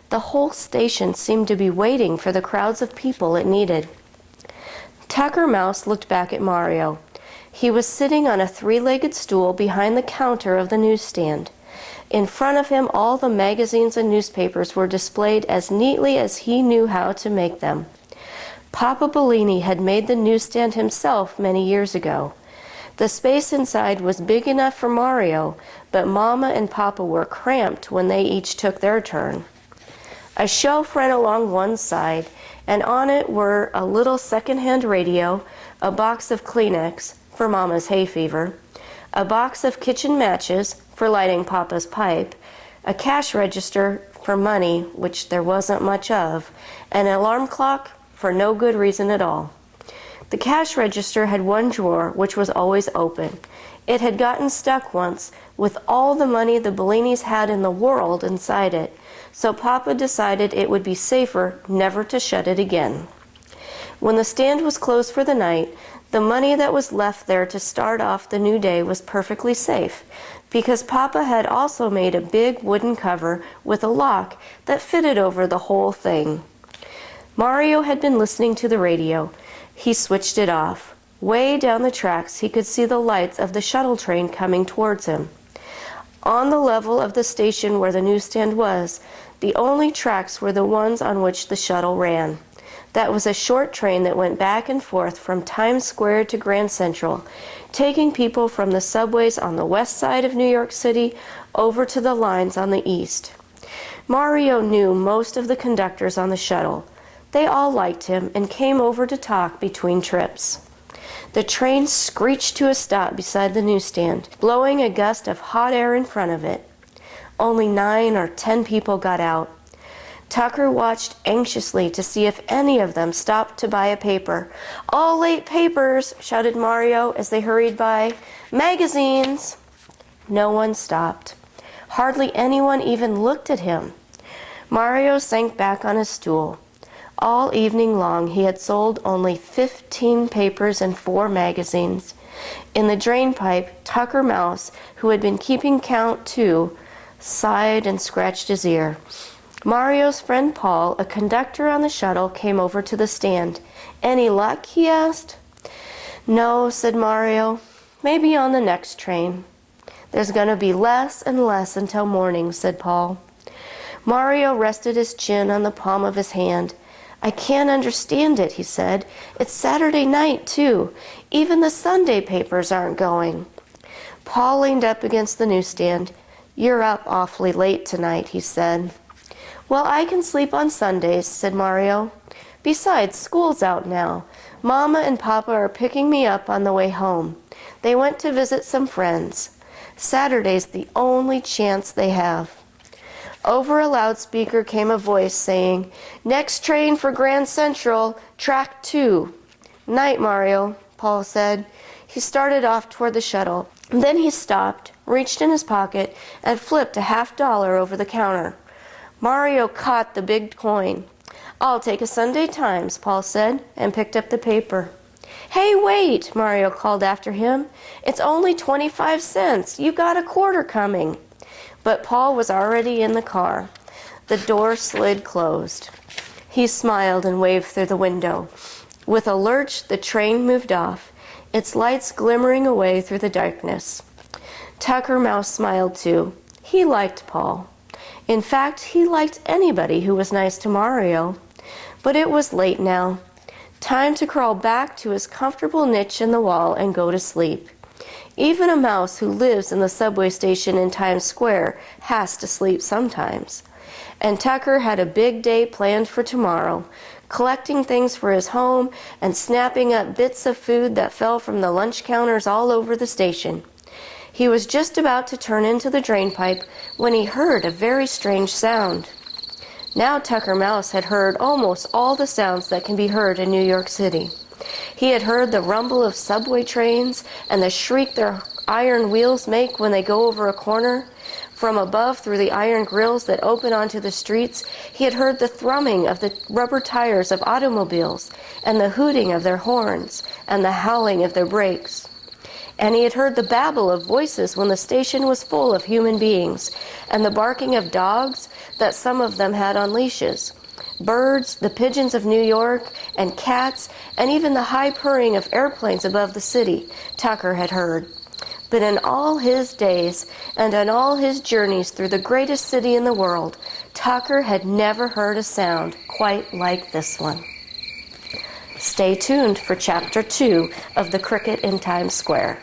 The whole station seemed to be waiting for the crowds of people it needed. Tucker Mouse looked back at Mario. He was sitting on a three-legged stool behind the counter of the newsstand. In front of him, all the magazines and newspapers were displayed as neatly as he knew how to make them. Papa Bellini had made the newsstand himself many years ago. The space inside was big enough for Mario, but Mama and Papa were cramped when they each took their turn. A shelf ran along one side, and on it were a little second-hand radio, a box of Kleenex for Mama's hay fever, a box of kitchen matches for lighting Papa's pipe, a cash register for money, which there wasn't much of, and an alarm clock for no good reason at all. The cash register had one drawer which was always open. It had gotten stuck once with all the money the Bellinis had in the world inside it, so Papa decided it would be safer never to shut it again. When the stand was closed for the night, the money that was left there to start off the new day was perfectly safe, because Papa had also made a big wooden cover with a lock that fitted over the whole thing. Mario had been listening to the radio. He switched it off. Way down the tracks, he could see the lights of the shuttle train coming towards him. On the level of the station where the newsstand was, the only tracks were the ones on which the shuttle ran. That was a short train that went back and forth from Times Square to Grand Central, taking people from the subways on the west side of New York City over to the lines on the east. Mario knew most of the conductors on the shuttle. They all liked him and came over to talk between trips. The train screeched to a stop beside the newsstand, blowing a gust of hot air in front of it. Only 9 or 10 people got out. Tucker watched anxiously to see if any of them stopped to buy a paper. "All late papers!" shouted Mario as they hurried by. "Magazines!" No one stopped. Hardly anyone even looked at him. Mario sank back on his stool. All evening long he had sold only 15 papers and 4 magazines. In the drain pipe, Tucker Mouse, who had been keeping count too, sighed and scratched his ear. Mario's friend Paul, a conductor on the shuttle, came over to the stand. "Any luck?" he asked. "No," said Mario. "Maybe on the next train." "There's going to be less and less until morning," said Paul. Mario rested his chin on the palm of his hand. "I can't understand it," he said. "It's Saturday night, too. Even the Sunday papers aren't going." Paul leaned up against the newsstand. "You're up awfully late tonight," he said. "Well, I can sleep on Sundays," said Mario. "Besides, school's out now. Mama and Papa are picking me up on the way home. They went to visit some friends. Saturday's the only chance they have." Over a loudspeaker came a voice saying, "Next train for Grand Central, track 2. "Night, Mario," Paul said. He started off toward the shuttle. Then he stopped, reached in his pocket, and flipped a $50 over the counter. Mario caught the big coin. "I'll take a Sunday Times," Paul said, and picked up the paper. "Hey, wait!" Mario called after him. "It's only 25 cents. You got a quarter coming." But Paul was already in the car. The door slid closed. He smiled and waved through the window. With a lurch, the train moved off, its lights glimmering away through the darkness. Tucker Mouse smiled too. He liked Paul. In fact, he liked anybody who was nice to Mario. But it was late now. Time to crawl back to his comfortable niche in the wall and go to sleep. Even a mouse who lives in the subway station in Times Square has to sleep sometimes. And Tucker had a big day planned for tomorrow, collecting things for his home and snapping up bits of food that fell from the lunch counters all over the station. He was just about to turn into the drain pipe when he heard a very strange sound. Now Tucker Mouse had heard almost all the sounds that can be heard in New York City. He had heard the rumble of subway trains and the shriek their iron wheels make when they go over a corner. From above, through the iron grills that open onto the streets, he had heard the thrumming of the rubber tires of automobiles and the hooting of their horns and the howling of their brakes. And he had heard the babble of voices when the station was full of human beings, and the barking of dogs that some of them had on leashes. Birds, the pigeons of New York, and cats, and even the high purring of airplanes above the city, Tucker had heard. But in all his days, and on all his journeys through the greatest city in the world, Tucker had never heard a sound quite like this one. Stay tuned for Chapter 2 of The Cricket in Times Square.